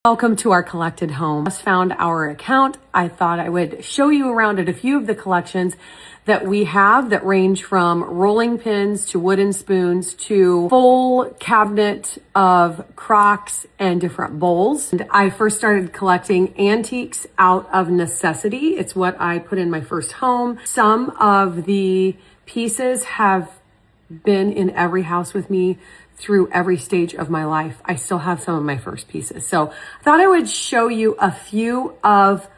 Welcome to our collected home. Just found our account. I thought I would show you around at a few of the collections that we have that range from rolling pins to wooden spoons to full cabinet of Crocs and different bowls. And I first started collecting antiques out of necessity. It's what I put in my first home. Some of the pieces have been in every house with me through every stage of my life. I still have some of my first pieces. So I thought I would show you a few of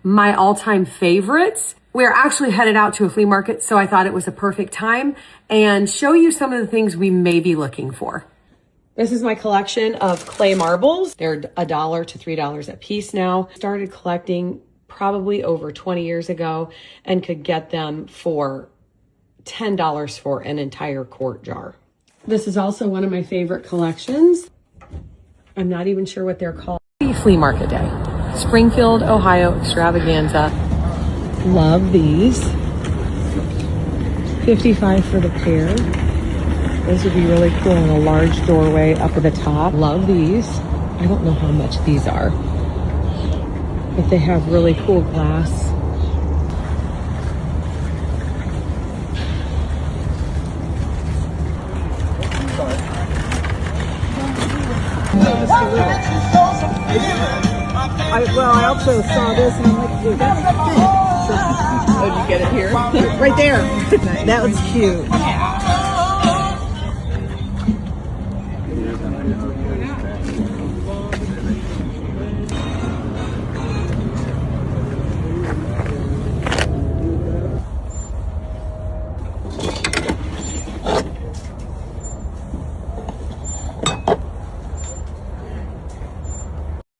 my all-time favorites. We're actually headed out to a flea market, so I thought it was a perfect time and show you some of the things we may be looking for. This is my collection of clay marbles. They're $1 to $3 a piece now. Started collecting probably over 20 years ago and could get them for $10 for an entire quart jar. This is also one of my favorite collections. I'm not even sure what they're called. Flea market day. Springfield, Ohio extravaganza. Love these. $55 for the pair. Those would be really cool in a large doorway up at the top. Love these. I don't know how much these are, but they have really cool glass. I also saw this and I'm like, dude, that's cute. Oh, did you get it here? Right there. That was cute.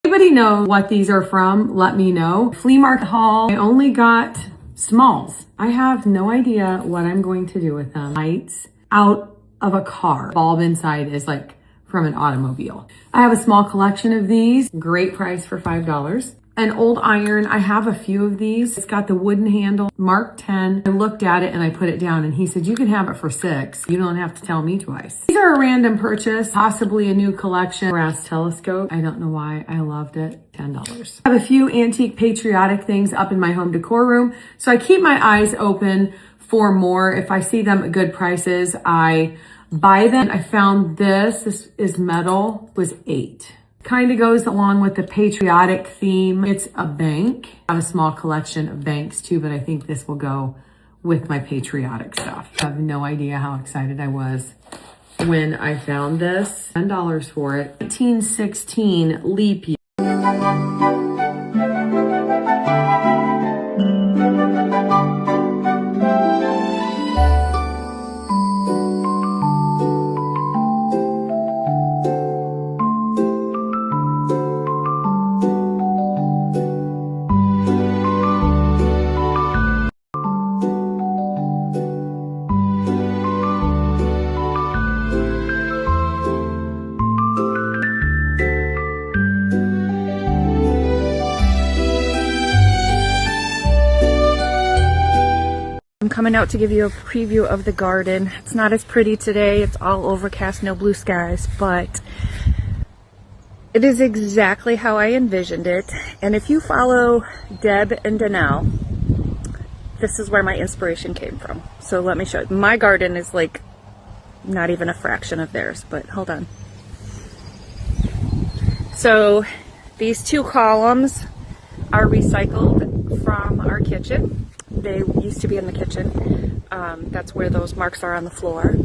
Anybody know what these are from? Let me know. Flea market haul. I only got smalls. I have no idea what I'm going to do with them. Lights out of a car. Bulb inside is like from an automobile. I have a small collection of these. Great price for $5. An old iron. I have a few of these. It's got the wooden handle, Mark 10. I looked at it and I put it down and he said, you can have it for $6. You don't have to tell me twice. These are a random purchase, possibly a new collection. Brass telescope. I don't know why. I loved it. $10. I have a few antique patriotic things up in my home decor room. So I keep my eyes open for more. If I see them at good prices, I buy them. I found this is metal, was $8. Kind of goes along with the patriotic theme. It's a bank. I have a small collection of banks too, but I think this will go with my patriotic stuff. I have no idea how excited I was when I found this. $10 for it. 1916 leap year. I'm coming out to give you a preview of the garden. It's not as pretty today. It's all overcast, no blue skies, but it is exactly how I envisioned it. And if you follow Deb and Danelle, this is where my inspiration came from. So let me show you. My garden is like not even a fraction of theirs, but hold on. So these two columns are recycled from our kitchen. They used to be in the kitchen. That's where those marks are on the floor.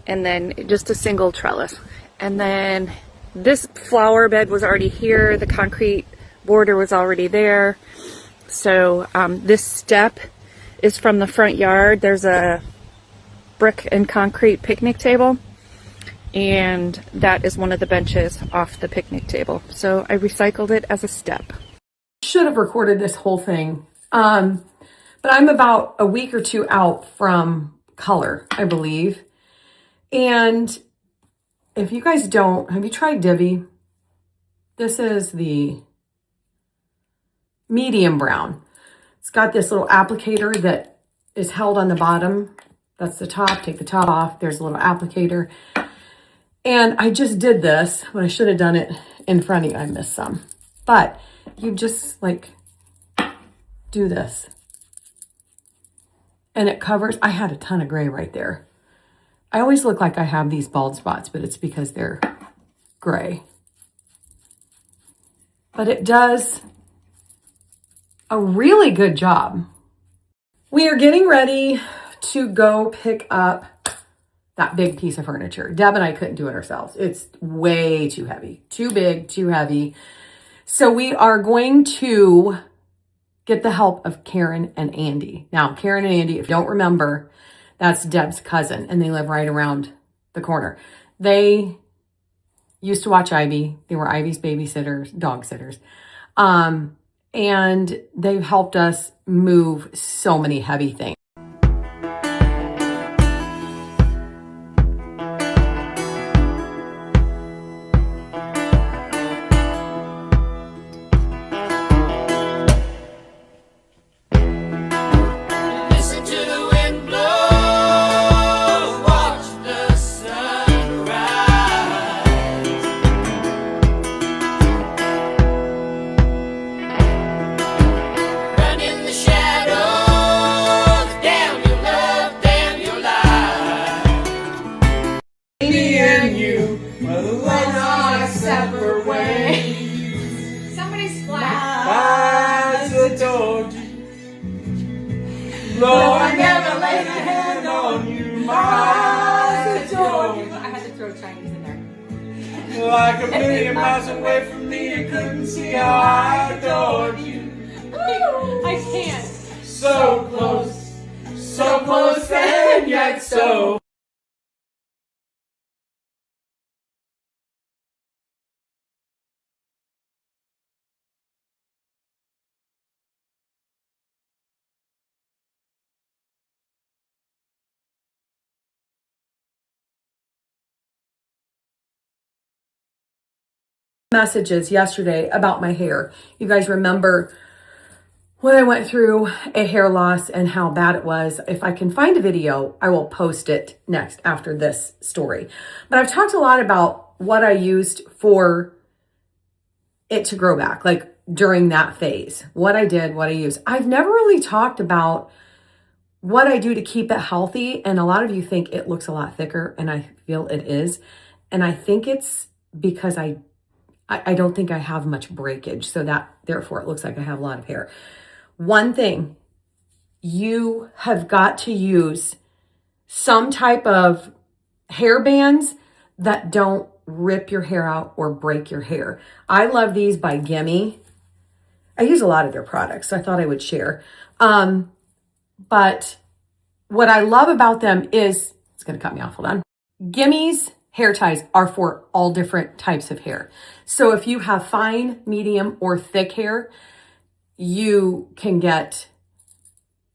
And then just a single trellis. And then this flower bed was already here. The concrete border was already there. So this step is from the front yard. There's a brick and concrete picnic table. And that is one of the benches off the picnic table. So I recycled it as a step. Should have recorded this whole thing. But I'm about a week or two out from color, I believe. And if you guys don't, have you tried Divi? This is the medium brown. It's got this little applicator that is held on the bottom. That's the top. Take the top off. There's a little applicator. And I just did this, but I should have done it in front of you. I missed some. But you just like do this. And it covers, I had a ton of gray right there. I always look like I have these bald spots, but it's because they're gray. But it does a really good job. We are getting ready to go pick up that big piece of furniture. Deb and I couldn't do it ourselves. It's way too heavy, too big, too heavy. So we are going to get the help of Karen and Andy. Now, Karen and Andy, if you don't remember, that's Deb's cousin, and they live right around the corner. They used to watch Ivy. They were Ivy's babysitters, dog sitters. And they've helped us move so many heavy things. No, I never laid a hand on you. My eyes adored you. I had to throw Chinese in there. Like a million miles away from me, you couldn't see how I adored you. I can't. So close, and yet so. Messages yesterday about my hair. You guys remember when I went through a hair loss and how bad it was. If I can find a video, I will post it next after this story. But I've talked a lot about what I used for it to grow back, like during that phase, what I did, what I used. I've never really talked about what I do to keep it healthy. And a lot of you think it looks a lot thicker, and I feel it is. And I think it's because I don't think I have much breakage, so that therefore it looks like I have a lot of hair. One thing, you have got to use some type of hair bands that don't rip your hair out or break your hair. I love these by Gimme. I use a lot of their products, so I thought I would share. But what I love about them is, it's going to cut me off, hold on. Gimme's hair ties are for all different types of hair. So if you have fine, medium, or thick hair, you can get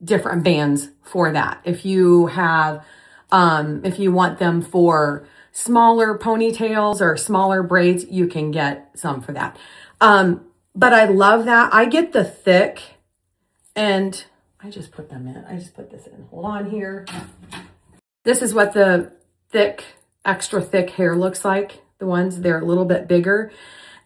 different bands for that. If you have, if you want them for smaller ponytails or smaller braids, you can get some for that. But I love that. I get the thick, and I just put them in. I just put this in. Hold on here. This is what the thick, extra thick hair looks like. The ones, they're a little bit bigger,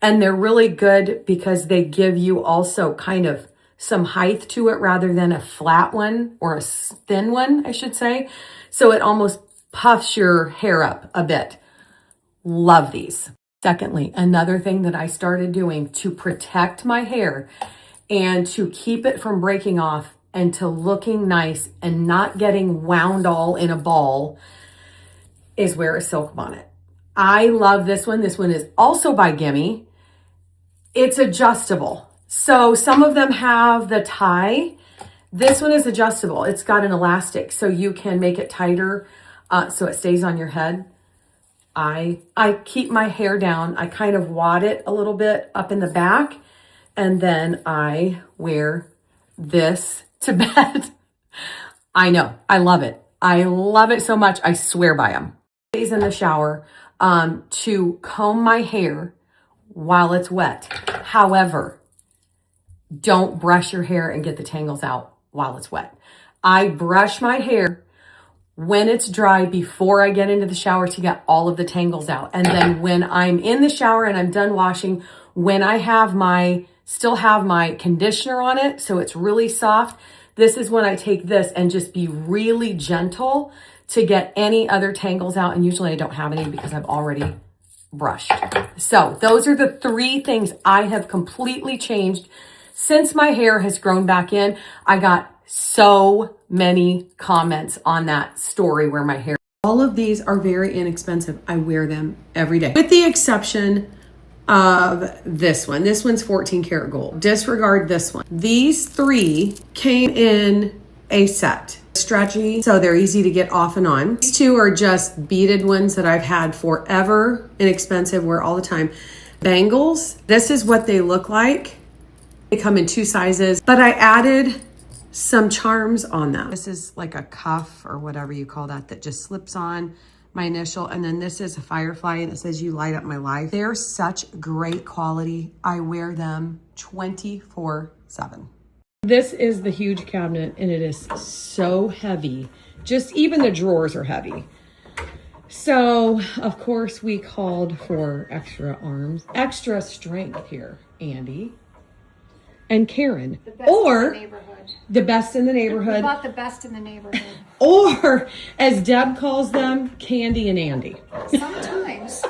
and they're really good because they give you also kind of some height to it rather than a flat one, or a thin one, I should say. So it almost puffs your hair up a bit. Love these. Secondly, another thing that I started doing to protect my hair and to keep it from breaking off and to looking nice and not getting wound all in a ball is wear a silk bonnet. I love this one. This one is also by Gimme. It's adjustable. So some of them have the tie. This one is adjustable. It's got an elastic, so you can make it tighter so it stays on your head. I keep my hair down. I kind of wad it a little bit up in the back, and then I wear this to bed. I know. I love it. I love it so much. I swear by them. In the shower to comb my hair while it's wet. However, don't brush your hair and get the tangles out while it's wet. I brush my hair when it's dry before I get into the shower to get all of the tangles out. And then when I'm in the shower and I'm done washing, when I still have my conditioner on it, so it's really soft, this is when I take this and just be really gentle to get any other tangles out. And usually I don't have any because I've already brushed. So those are the 3 things I have completely changed since my hair has grown back in. I got so many comments on that story where my hair. All of these are very inexpensive. I wear them every day, with the exception of this one. This one's 14 karat gold. Disregard this one. These 3 came in a set. Stretchy, so they're easy to get off and on. These 2 are just beaded ones that I've had forever, inexpensive, wear all the time. Bangles, this is what they look like. They come in 2 sizes, but I added some charms on them. This is like a cuff or whatever you call that just slips on my initial. And then this is a firefly and it says, "You light up my life." They're such great quality. I wear them 24/7. This is the huge cabinet and it is so heavy. Just even the drawers are heavy. So of course we called for extra arms, extra strength here, Andy and Karen, or the best in the neighborhood. About the best in the neighborhood. Or as Deb calls them, Candy and Andy. Sometimes.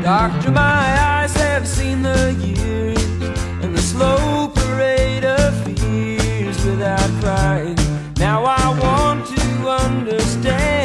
Doctor, my eyes have seen the years and the slow parade of fears without crying. Now I want to understand.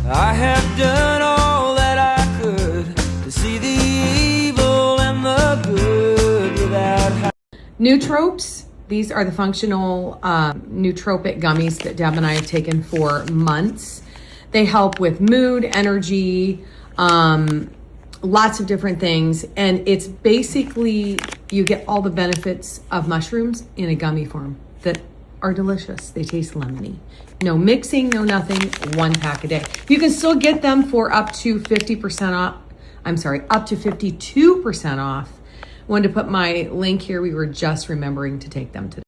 I have done all that I could to see the evil and the good without. Nootropes. These are the functional nootropic gummies that Deb and I have taken for months. They help with mood, energy, lots of different things. And it's basically, you get all the benefits of mushrooms in a gummy form that are delicious. They taste lemony. No mixing, no nothing, 1 pack a day. You can still get them for up to 50% off. I'm sorry, up to 52% off. Wanted to put my link here. We were just remembering to take them today.